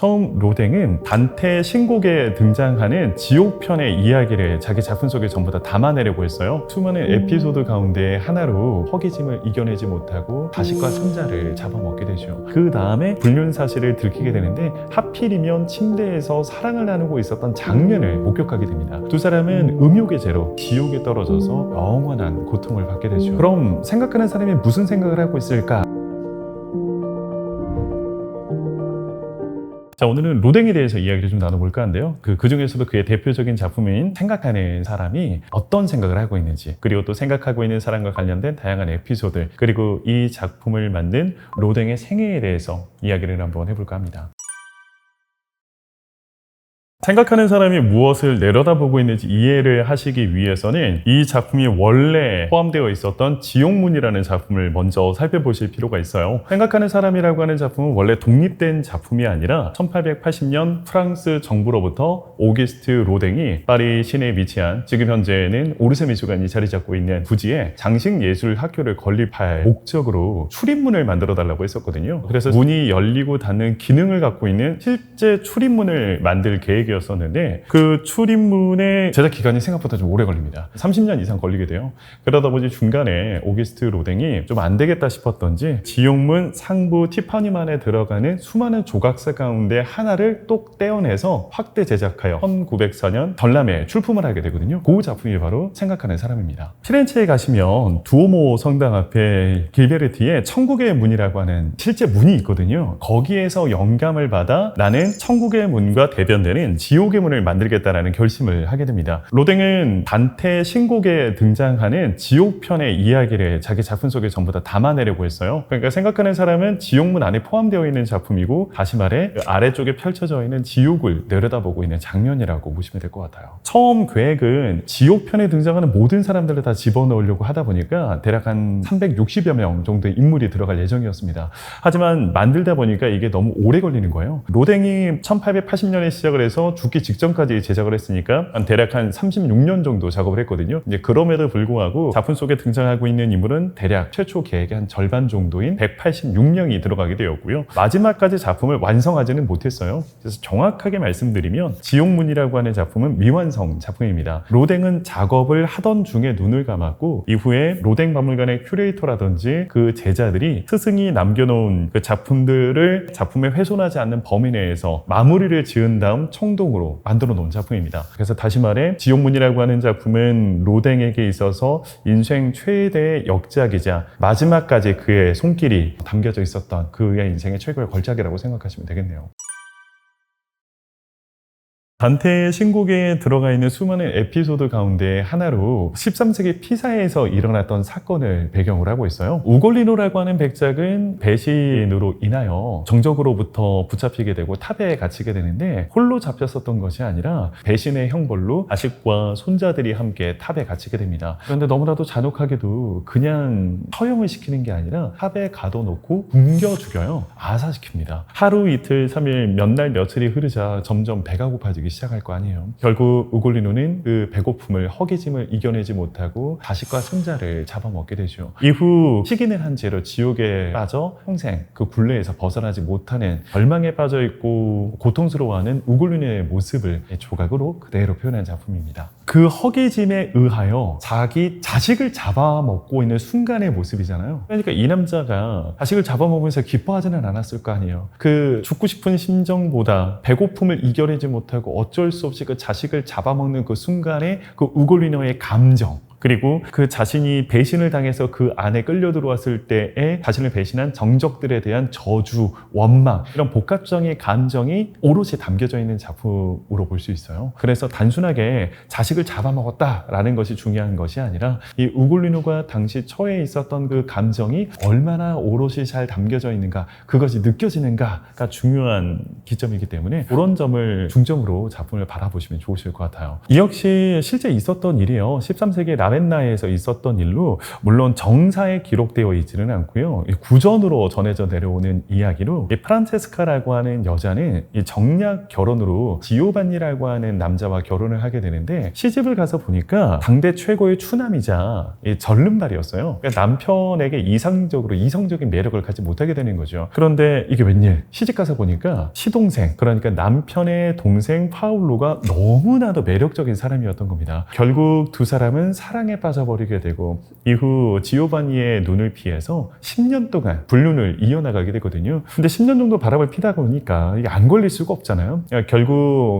처음 로댕은 단테 신곡에 등장하는 지옥편의 이야기를 자기 작품 속에 전부 다 담아내려고 했어요. 수많은 에피소드 가운데 하나로 허기짐을 이겨내지 못하고 자식과 손자를 잡아먹게 되죠. 그 다음에 불륜 사실을 들키게 되는데 하필이면 침대에서 사랑을 나누고 있었던 장면을 목격하게 됩니다. 두 사람은 음욕의 죄로 지옥에 떨어져서 영원한 고통을 받게 되죠. 그럼 생각하는 사람이 무슨 생각을 하고 있을까? 자, 오늘은 로댕에 대해서 이야기를 좀 나눠볼까 하는데요. 그 중에서도 그의 대표적인 작품인 생각하는 사람이 어떤 생각을 하고 있는지, 그리고 또 생각하고 있는 사람과 관련된 다양한 에피소드, 그리고 이 작품을 만든 로댕의 생애에 대해서 이야기를 한번 해볼까 합니다. 생각하는 사람이 무엇을 내려다보고 있는지 이해를 하시기 위해서는 이 작품이 원래 포함되어 있었던 지옥문이라는 작품을 먼저 살펴보실 필요가 있어요. 생각하는 사람이라고 하는 작품은 원래 독립된 작품이 아니라 1880년 프랑스 정부로부터 오기스트 로댕이 파리 시내에 위치한 지금 현재는 오르세 미술관이 자리 잡고 있는 부지에 장식예술학교를 건립할 목적으로 출입문을 만들어 달라고 했었거든요. 그래서 문이 열리고 닫는 기능을 갖고 있는 실제 출입문을 만들 계획이 었는데 그 출입문의 제작 기간이 생각보다 좀 오래 걸립니다. 30년 이상 걸리게 돼요. 그러다 보니 중간에 오기스트 로댕이 좀 안 되겠다 싶었던지 지옥문 상부 티파니만에 들어가는 수많은 조각사 가운데 하나를 똑 떼어내서 확대 제작하여 1904년 전람회 출품을 하게 되거든요. 그 작품이 바로 생각하는 사람입니다. 피렌체에 가시면 두오모 성당 앞에 길베르티의 천국의 문이라고 하는 실제 문이 있거든요. 거기에서 영감을 받아 나는 천국의 문과 대변되는 지옥의 문을 만들겠다라는 결심을 하게 됩니다. 로댕은 단테 신곡에 등장하는 지옥편의 이야기를 자기 작품 속에 전부 다 담아내려고 했어요. 그러니까 생각하는 사람은 지옥문 안에 포함되어 있는 작품이고, 다시 말해 아래쪽에 펼쳐져 있는 지옥을 내려다보고 있는 장면이라고 보시면 될 것 같아요. 처음 계획은 지옥편에 등장하는 모든 사람들을 다 집어넣으려고 하다 보니까 대략 한 360여 명 정도의 인물이 들어갈 예정이었습니다. 하지만 만들다 보니까 이게 너무 오래 걸리는 거예요. 로댕이 1880년에 시작을 해서 죽기 직전까지 제작을 했으니까 대략 한 36년 정도 작업을 했거든요. 이제 그럼에도 불구하고 작품 속에 등장하고 있는 인물은 대략 최초 계획의 한 절반 정도인 186명이 들어가게 되었고요. 마지막까지 작품을 완성하지는 못했어요. 그래서 정확하게 말씀드리면 지옥문이라고 하는 작품은 미완성 작품입니다. 로댕은 작업을 하던 중에 눈을 감았고, 이후에 로댕 박물관의 큐레이터라든지 그 제자들이 스승이 남겨놓은 그 작품들을 작품에 훼손하지 않는 범위 내에서 마무리를 지은 다음 청동으로 만들어 놓은 작품입니다. 그래서 다시 말해 지옥문이라고 하는 작품은 로댕에게 있어서 인생 최대의 역작이자 마지막까지 그의 손길이 담겨져 있었던 그의 인생의 최고의 걸작이라고 생각하시면 되겠네요. 단테의 신곡에 들어가 있는 수많은 에피소드 가운데 하나로 13세기 피사에서 일어났던 사건을 배경으로 하고 있어요. 우골리노라고 하는 백작은 배신으로 인하여 정적으로부터 붙잡히게 되고 탑에 갇히게 되는데, 홀로 잡혔었던 것이 아니라 배신의 형벌로 자식과 손자들이 함께 탑에 갇히게 됩니다. 그런데 너무나도 잔혹하게도 그냥 처형을 시키는 게 아니라 탑에 가둬놓고 굶겨 죽여요. 아사시킵니다. 하루 이틀 3일 몇 날 며칠이 흐르자 점점 배가 고파지기 시작할 거 아니에요. 결국 우골리노는 그 배고픔을, 허기짐을 이겨내지 못하고 자식과 손자를 잡아먹게 되죠. 이후 식인을 한 채로 지옥에 빠져 평생 그 굴레에서 벗어나지 못하는 절망에 빠져 있고 고통스러워하는 우골리노의 모습을 조각으로 그대로 표현한 작품입니다. 그 허기짐에 의하여 자기 자식을 잡아먹고 있는 순간의 모습이잖아요. 그러니까 이 남자가 자식을 잡아먹으면서 기뻐하지는 않았을 거 아니에요. 그 죽고 싶은 심정보다 배고픔을 이겨내지 못하고 어쩔 수 없이 그 자식을 잡아먹는 그 순간의 그 우골리노의 감정, 그리고 그 자신이 배신을 당해서 그 안에 끌려 들어왔을 때에 자신을 배신한 정적들에 대한 저주, 원망, 이런 복합적인 감정이 오롯이 담겨져 있는 작품으로 볼 수 있어요. 그래서 단순하게 자식을 잡아먹었다라는 것이 중요한 것이 아니라 이 우골리노가 당시 처해 있었던 그 감정이 얼마나 오롯이 잘 담겨져 있는가, 그것이 느껴지는가가 중요한 기점이기 때문에 그런 점을 중점으로 작품을 바라보시면 좋으실 것 같아요. 이 역시 실제 있었던 일이에요. 13세기 라벤나에서 있었던 일로 물론 정사에 기록되어 있지는 않고요. 구전으로 전해져 내려오는 이야기로 이 프란체스카라고 하는 여자는 이 정략 결혼으로 지오반니라고 하는 남자와 결혼을 하게 되는데 시집을 가서 보니까 당대 최고의 추남이자 절름발이었어요. 그러니까 남편에게 이성적인 매력을 갖지 못하게 되는 거죠. 그런데 이게 웬일? 시집 가서 보니까 시동생, 그러니까 남편의 동생 파울로가 너무나도 매력적인 사람이었던 겁니다. 결국 두 사람은 사랑에 빠져버리게 되고 이후 지오반니의 눈을 피해서 10년 동안 불륜을 이어나가게 되거든요. 근데 10년 정도 바람을 피다 보니까 이게 안 걸릴 수가 없잖아요. 결국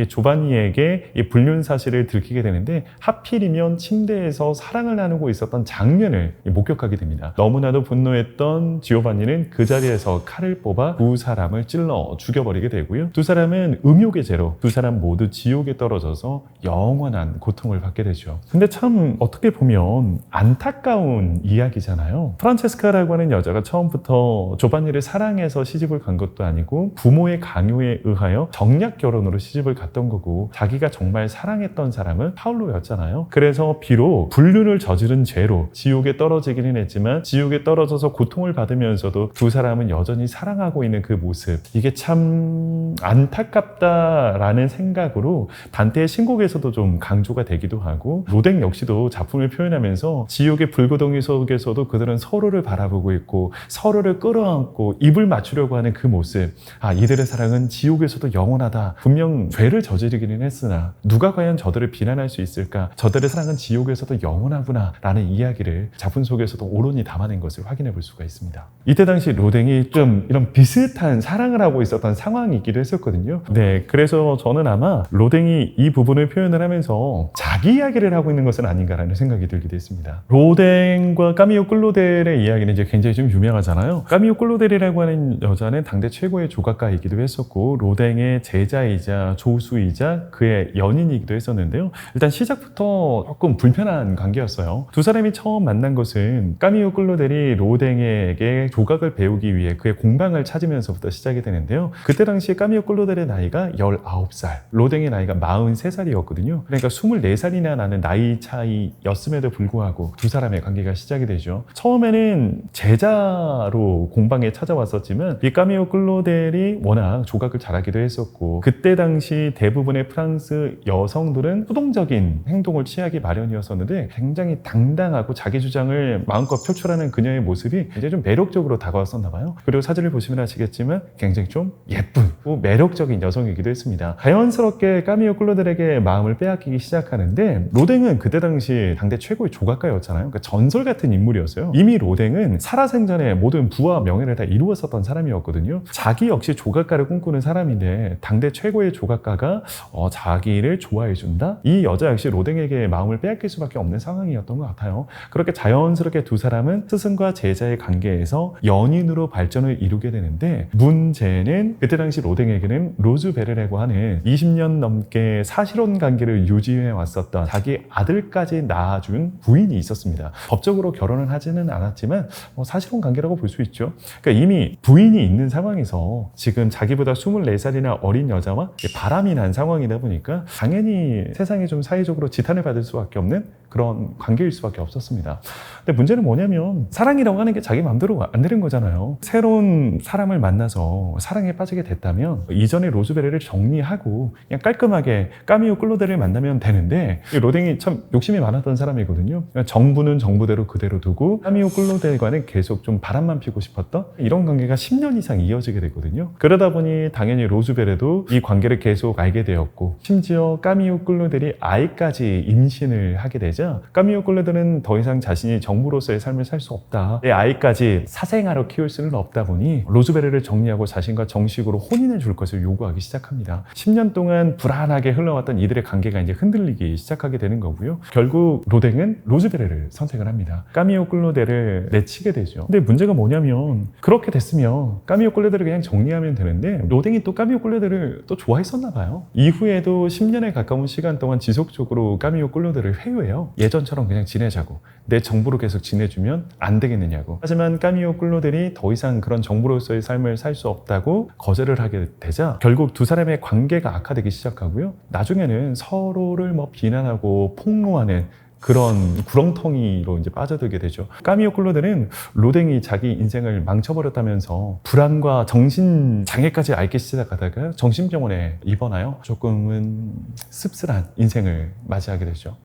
조반니에게 이 불륜 사실을 들키게 되는데 하필이면 침대에서 사랑을 나누고 있었던 장면을 목격하게 됩니다. 너무나도 분노했던 지오반니는 그 자리에서 칼을 뽑아 두 사람을 찔러 죽여버리게 되고요. 두 사람은 음욕의 죄로 두 사람 모두 지옥에 떨어져서 영원한 고통을 받게 되죠. 근데 참 어떻게 보면 안타까운 이야기잖아요. 프란체스카라고 하는 여자가 처음부터 조반니를 사랑해서 시집을 간 것도 아니고 부모의 강요에 의하여 정략 결혼으로 시집을 갔던 거고 자기가 정말 사랑했던 사람은 파울로였잖아요. 그래서 비록 불륜을 저지른 죄로 지옥에 떨어지기는 했지만 지옥에 떨어져서 고통을 받으면서도 두 사람은 여전히 사랑하고 있는 그 모습, 이게 참 안타깝다라는 생각으로 단테의 신곡에서도 좀 강조가 되기도 하고 로댕 역시도 작품을 표현하면서 지옥의 불구덩이 속에서도 그들은 서로를 바라보고 있고 서로를 끌어안고 입을 맞추려고 하는 그 모습, 이들의 사랑은 지옥에서도 영원하다. 분명 죄를 저지르기는 했으나 누가 과연 저들을 비난할 수 있을까? 저들의 사랑은 지옥에서도 영원하구나 라는 이야기를 작품 속에서도 오롯이 담아낸 것을 확인해 볼 수가 있습니다. 이때 당시 로댕이 좀 이런 비슷한 사랑을 하고 있었던 상황이기도 했었거든요. 네, 그래서 저는 아마 로댕이 이 부분을 표현을 하면서 자기 이야기를 하고 있는 것은 아닌가라는 생각이 들기도 했습니다. 로댕과 까미오 클로델의 이야기는 이제 굉장히 좀 유명하잖아요. 까미오 클로델이라고 하는 여자는 당대 최고의 조각가이기도 했었고 로댕의 제자이자 조수이자 그의 연인이기도 했었는데요. 일단 시작부터 조금 불편한 관계였어요. 두 사람이 처음 만난 것은 까미오 클로델이 로댕에게 조각을 배우기 위해 그의 공방을 찾으면서부터 시작이 되는데요. 그때 당시에 까미오 클로델의 나이가 19살, 로댕의 나이가 43살이었거든요. 그러니까 24살이나 나는 나이 차이였음에도 불구하고 두 사람의 관계가 시작이 되죠. 처음에는 제자로 공방에 찾아왔었지만 이 까미오 클로델이 워낙 조각을 잘하기도 했었고 그때 당시 대부분의 프랑스 여성들은 수동적인 행동을 취하기 마련이었었는데 굉장히 당당하고 자기 주장을 마음껏 표출하는 그녀의 모습이 굉장히 좀 매력적으로 다가왔었나 봐요. 그리고 사진을 보시면 아시겠지만 굉장히 좀 예쁘고 매력적인 여성이기도 했습니다. 자연스럽게 까미오 클로델에게 마음을 빼앗기기 시작하는데 로댕은 그때 당시 당대 최고의 조각가였잖아요. 그러니까 전설 같은 인물이었어요. 이미 로댕은 살아생전에 모든 부와 명예를 다 이루었었던 사람이었거든요. 자기 역시 조각가를 꿈꾸는 사람인데 당대 최고의 조각가가 자기를 좋아해준다? 이 여자 역시 로댕에게 마음을 빼앗길 수밖에 없는 상황이었던 것 같아요. 그렇게 자연스럽게 두 사람은 스승과 제자의 관계에서 연인으로 발전을 이루게 되는데 문제는 그때 당시 로댕에게는 로즈 베르라고 하는 20년 넘게 사실혼 관계를 유지해 왔었던 자기 아들까지 낳아준 부인이 있었습니다. 법적으로 결혼을 하지는 않았지만 사실혼 관계라고 볼 수 있죠. 그러니까 이미 부인이 있는 상황에서 지금 자기보다 24살이나 어린 여자와 바람이 난 상황이다 보니까 당연히 세상에 좀 사회적으로 지탄을 받을 수밖에 없는 그런 관계일 수밖에 없었습니다. 근데 문제는 뭐냐면 사랑이라고 하는 게 자기 마음대로 안 되는 거잖아요. 새로운 사람을 만나서 사랑에 빠지게 됐다면 이전에 로즈베르를 정리하고 그냥 깔끔하게 까미오 클로델을 만나면 되는데 로댕이 참 욕심이 많았던 사람이거든요. 정부는 정부대로 그대로 두고 까미오 클로델과는 계속 좀 바람만 피고 싶었던 이런 관계가 10년 이상 이어지게 됐거든요. 그러다 보니 당연히 로즈베르도 이 관계를 계속 알게 되었고 심지어 까미오 클로델이 아이까지 임신을 하게 되자 까미오 클로델은 더 이상 자신이 정부로서의 삶을 살 수 없다. 내 아이까지 사생아로 키울 수는 없다 보니 로즈베르를 정리하고 자신과 정식으로 혼인을 줄 것을 요구하기 시작합니다. 10년 동안 불안하게 흘러왔던 이들의 관계가 이제 흔들리기 시작하게 되는 거고요. 결국 로댕은 로즈베르를 선택을 합니다. 까미오 클로델을 내치게 되죠. 근데 문제가 뭐냐면 그렇게 됐으면 까미오 클로델을 그냥 정리하면 되는데 로댕이 또 까미오 클로델을 또 좋아했었나 봐요. 이후에도 10년에 가까운 시간 동안 지속적으로 까미오 클로델을 회유해요. 예전처럼 그냥 지내자고. 내 정부로 계속 지내주면 안 되겠느냐고. 하지만 까미오 클로델이 더 이상 그런 정부로서의 삶을 살 수 없다고 거절을 하게 되자 결국 두 사람의 관계가 악화되기 시작하고요. 나중에는 서로를 비난하고 폭로하는 그런 구렁텅이로 이제 빠져들게 되죠. 까미오 클로드는 로댕이 자기 인생을 망쳐버렸다면서 불안과 정신 장애까지 앓기 시작하다가 정신병원에 입원하여 조금은 씁쓸한 인생을 맞이하게 되죠.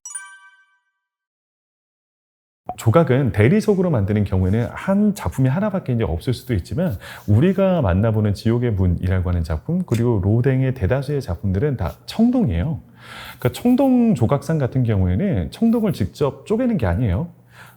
조각은 대리석으로 만드는 경우에는 한 작품이 하나밖에 이제 없을 수도 있지만 우리가 만나보는 지옥의 문이라고 하는 작품 그리고 로댕의 대다수의 작품들은 다 청동이에요. 그러니까 청동 조각상 같은 경우에는 청동을 직접 쪼개는 게 아니에요.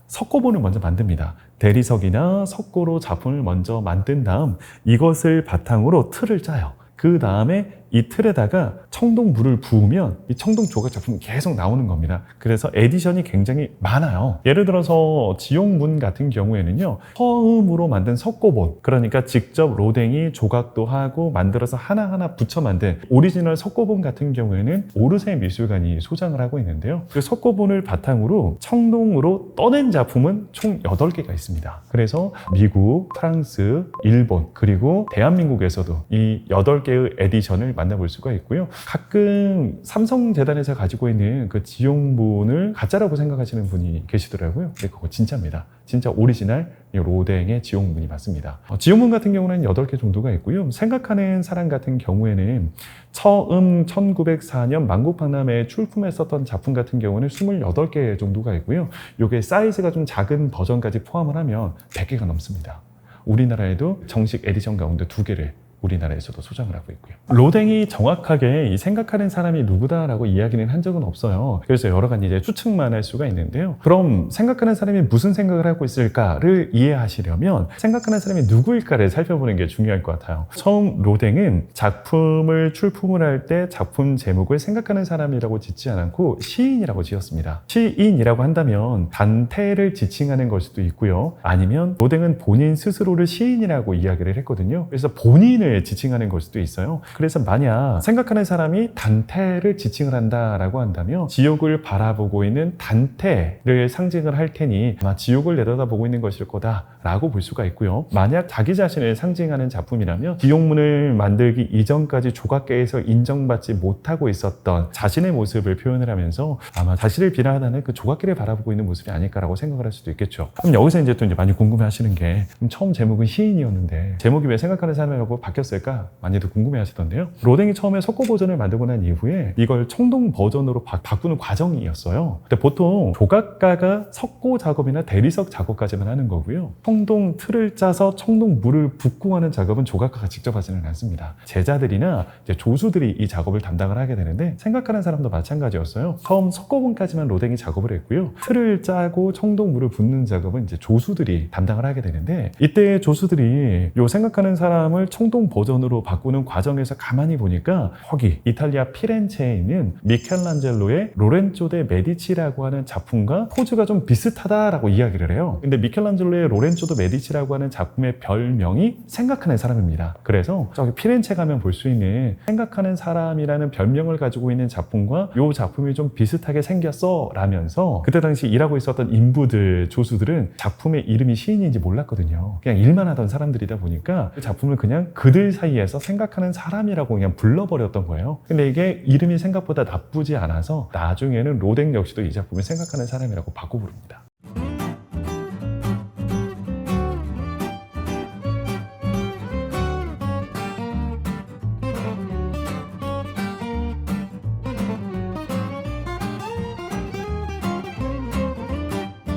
석고본을 먼저 만듭니다. 대리석이나 석고로 작품을 먼저 만든 다음 이것을 바탕으로 틀을 짜요. 그 다음에 이 틀에다가 청동물을 부으면 이 청동 조각 작품이 계속 나오는 겁니다. 그래서 에디션이 굉장히 많아요. 예를 들어서 지옥문 같은 경우에는요, 처음으로 만든 석고본, 그러니까 직접 로댕이 조각도 하고 만들어서 하나하나 붙여 만든 오리지널 석고본 같은 경우에는 오르세 미술관이 소장을 하고 있는데요. 그 석고본을 바탕으로 청동으로 떠낸 작품은 총 8개가 있습니다. 그래서 미국, 프랑스, 일본, 그리고 대한민국에서도 이 8개의 에디션을 만나볼 수가 있고요. 가끔 삼성재단에서 가지고 있는 그 지옥문을 가짜라고 생각하시는 분이 계시더라고요. 근데 그거 진짜입니다. 진짜 오리지널 로댕의 지옥문이 맞습니다. 지옥문 같은 경우는 8개 정도가 있고요. 생각하는 사람 같은 경우에는 처음 1904년 만국박람회에 출품했었던 작품 같은 경우는 28개 정도가 있고요. 이게 사이즈가 좀 작은 버전까지 포함을 하면 100개가 넘습니다. 우리나라에도 정식 에디션 가운데 2개를 우리나라에서도 소장을 하고 있고요. 로댕이 정확하게 이 생각하는 사람이 누구다라고 이야기는 한 적은 없어요. 그래서 여러 가지 이제 추측만 할 수가 있는데요. 그럼 생각하는 사람이 무슨 생각을 하고 있을까를 이해하시려면 생각하는 사람이 누구일까를 살펴보는 게 중요할 것 같아요. 처음 로댕은 작품을 출품을 할 때 작품 제목을 생각하는 사람이라고 짓지 않고 시인이라고 지었습니다. 시인이라고 한다면 단테를 지칭하는 걸 수도 있고요. 아니면 로댕은 본인 스스로를 시인이라고 이야기를 했거든요. 그래서 본인을 지칭하는 걸 수도 있어요. 그래서 만약 생각하는 사람이 단테를 지칭을 한다라고 한다면 지옥을 바라보고 있는 단테를 상징을 할 테니 아마 지옥을 내려다보고 있는 것일 거다라고 볼 수가 있고요. 만약 자기 자신을 상징하는 작품이라면 지옥문을 만들기 이전까지 조각계에서 인정받지 못하고 있었던 자신의 모습을 표현을 하면서 아마 자신을 비난하는 그 조각계를 바라보고 있는 모습이 아닐까라고 생각을 할 수도 있겠죠. 그럼 여기서 이제 또 많이 궁금해 하시는 게 처음 제목은 시인이었는데 제목이 왜 생각하는 사람이라고 바뀌었을까? 많이들 궁금해 하시던데요. 로댕이 처음에 석고 버전을 만들고 난 이후에 이걸 청동 버전으로 바꾸는 과정이었어요. 근데 보통 조각가가 석고 작업이나 대리석 작업까지만 하는 거고요. 청동 틀을 짜서 청동 물을 붓고 하는 작업은 조각가가 직접 하지는 않습니다. 제자들이나 이제 조수들이 이 작업을 담당을 하게 되는데 생각하는 사람도 마찬가지였어요. 처음 석고본까지만 로댕이 작업을 했고요. 틀을 짜고 청동 물을 붓는 작업은 이제 조수들이 담당을 하게 되는데 이때 조수들이 요 생각하는 사람을 청동 버전으로 바꾸는 과정에서 가만히 보니까 거기 이탈리아 피렌체에 있는 미켈란젤로의 로렌조 데 메디치라고 하는 작품과 포즈가 좀 비슷하다라고 이야기를 해요. 근데 미켈란젤로의 로렌조 데 메디치라고 하는 작품의 별명이 생각하는 사람입니다. 그래서 저기 피렌체 가면 볼 수 있는 생각하는 사람이라는 별명을 가지고 있는 작품과 이 작품이 좀 비슷하게 생겼어 라면서 그때 당시 일하고 있었던 인부들, 조수들은 작품의 이름이 시인인지 몰랐거든요. 그냥 일만 하던 사람들이다 보니까 그 작품을 그냥 그들 사이에서 생각하는 사람이라고 그냥 불러버렸던 거예요. 근데 이게 이름이 생각보다 나쁘지 않아서 나중에는 로댕 역시도 이 작품을 생각하는 사람이라고 바꿔 부릅니다.